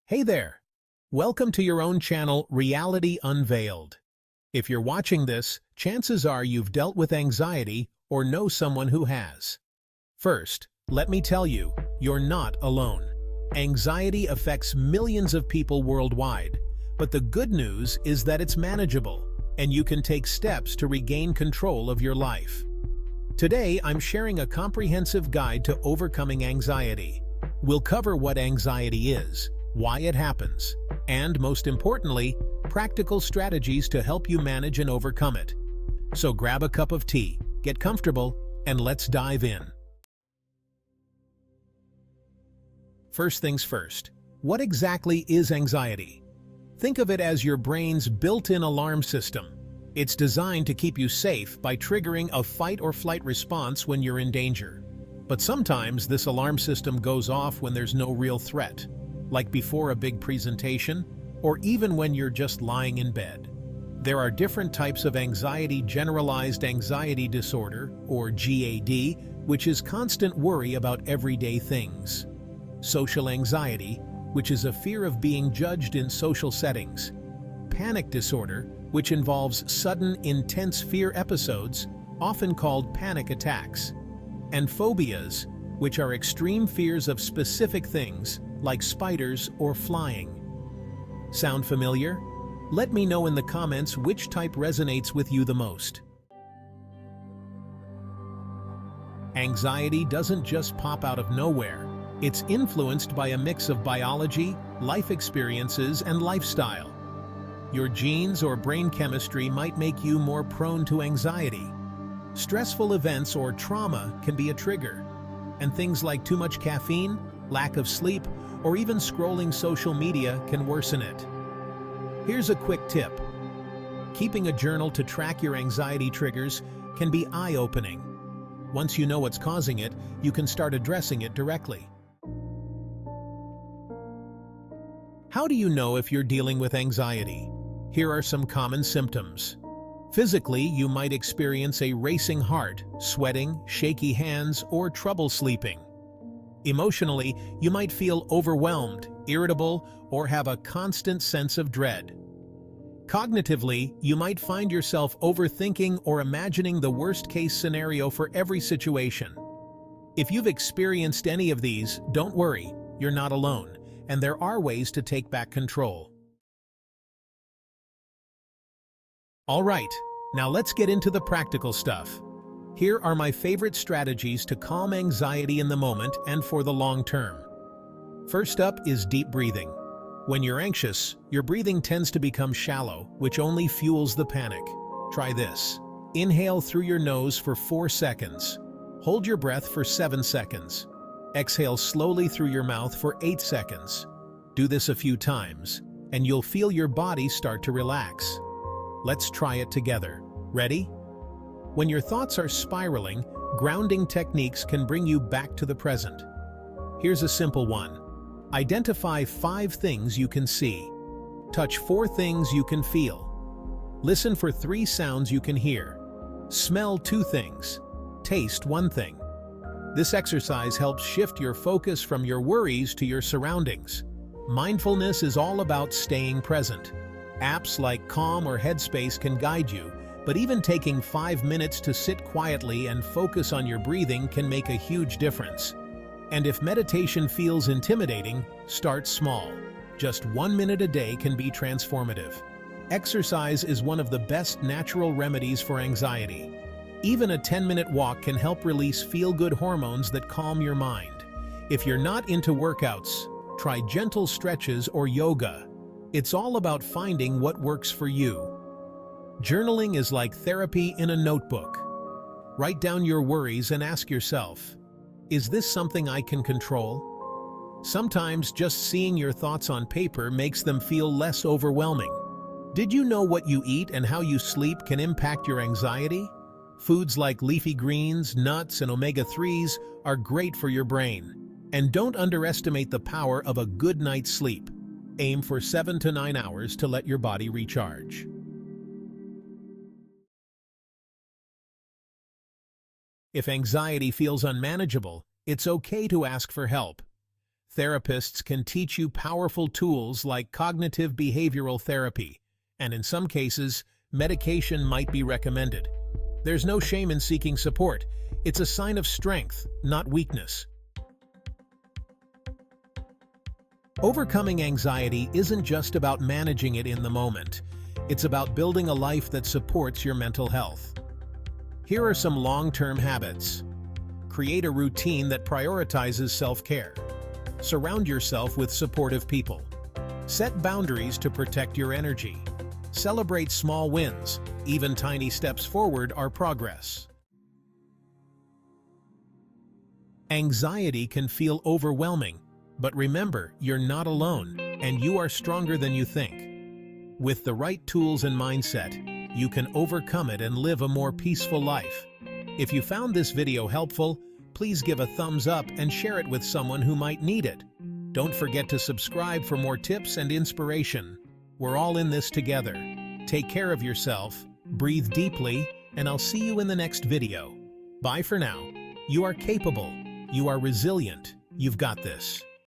Hey there! Welcome to your own channel, Reality Unveiled. If you're watching this, chances are you've dealt with anxiety or know someone who has. First, let me tell you, you're not alone. Anxiety affects millions of people worldwide, but the good news is that it's manageable, and you can take steps to regain control of your life. Today, I'm sharing a comprehensive guide to overcoming anxiety. We'll cover what anxiety is, why it happens, and most importantly, practical strategies to help you manage and overcome it. So grab a cup of tea, get comfortable, and let's dive in. First things first, what exactly is anxiety? Think of it as your brain's built-in alarm system. It's designed to keep you safe by triggering a fight or flight response when you're in danger. But sometimes this alarm system goes off when there's no real threat, like before a big presentation, or even when you're just lying in bed. There are different types of anxiety: generalized anxiety disorder, or GAD, which is constant worry about everyday things. Social anxiety, which is a fear of being judged in social settings. Panic disorder, which involves sudden, intense fear episodes, often called panic attacks. And phobias, which are extreme fears of specific things, like spiders or flying. Sound familiar? Let me know in the comments which type resonates with you the most. Anxiety doesn't just pop out of nowhere. It's influenced by a mix of biology, life experiences, and lifestyle. Your genes or brain chemistry might make you more prone to anxiety. Stressful events or trauma can be a trigger, and things like too much caffeine, lack of sleep, or even scrolling social media can worsen it. Here's a quick tip. Keeping a journal to track your anxiety triggers can be eye-opening. Once you know what's causing it, you can start addressing it directly. How do you know if you're dealing with anxiety? Here are some common symptoms. Physically, you might experience a racing heart, sweating, shaky hands, or trouble sleeping. Emotionally, you might feel overwhelmed, irritable, or have a constant sense of dread. Cognitively, you might find yourself overthinking or imagining the worst-case scenario for every situation. If you've experienced any of these, don't worry, you're not alone, and there are ways to take back control. All right, now let's get into the practical stuff. Here are my favorite strategies to calm anxiety in the moment and for the long term. First up is deep breathing. When you're anxious, your breathing tends to become shallow, which only fuels the panic. Try this. Inhale through your nose for 4 seconds. Hold your breath for 7 seconds. Exhale slowly through your mouth for 8 seconds. Do this a few times, and you'll feel your body start to relax. Let's try it together. Ready? When your thoughts are spiraling, grounding techniques can bring you back to the present. Here's a simple one. Identify 5 things you can see. Touch 4 things you can feel. Listen for 3 sounds you can hear. Smell 2 things. Taste 1 thing. This exercise helps shift your focus from your worries to your surroundings. Mindfulness is all about staying present. Apps like Calm or Headspace can guide you, but even taking 5 minutes to sit quietly and focus on your breathing can make a huge difference. And if meditation feels intimidating, start small. Just 1 minute a day can be transformative. Exercise is one of the best natural remedies for anxiety. Even a 10-minute walk can help release feel-good hormones that calm your mind. If you're not into workouts, try gentle stretches or yoga. It's all about finding what works for you. Journaling is like therapy in a notebook. Write down your worries and ask yourself, is this something I can control? Sometimes just seeing your thoughts on paper makes them feel less overwhelming. Did you know what you eat and how you sleep can impact your anxiety? Foods like leafy greens, nuts, and omega-3s are great for your brain. And don't underestimate the power of a good night's sleep. Aim for 7 to 9 hours to let your body recharge. If anxiety feels unmanageable, it's okay to ask for help. Therapists can teach you powerful tools like cognitive behavioral therapy, and in some cases, medication might be recommended. There's no shame in seeking support. It's a sign of strength, not weakness. Overcoming anxiety isn't just about managing it in the moment. It's about building a life that supports your mental health. Here are some long-term habits. Create a routine that prioritizes self-care. Surround yourself with supportive people. Set boundaries to protect your energy. Celebrate small wins. Even tiny steps forward are progress. Anxiety can feel overwhelming, but remember, you're not alone, and you are stronger than you think. With the right tools and mindset, you can overcome it and live a more peaceful life. If you found this video helpful, please give a thumbs up and share it with someone who might need it. Don't forget to subscribe for more tips and inspiration. We're all in this together. Take care of yourself, breathe deeply, and I'll see you in the next video. Bye for now. You are capable. You are resilient. You've got this.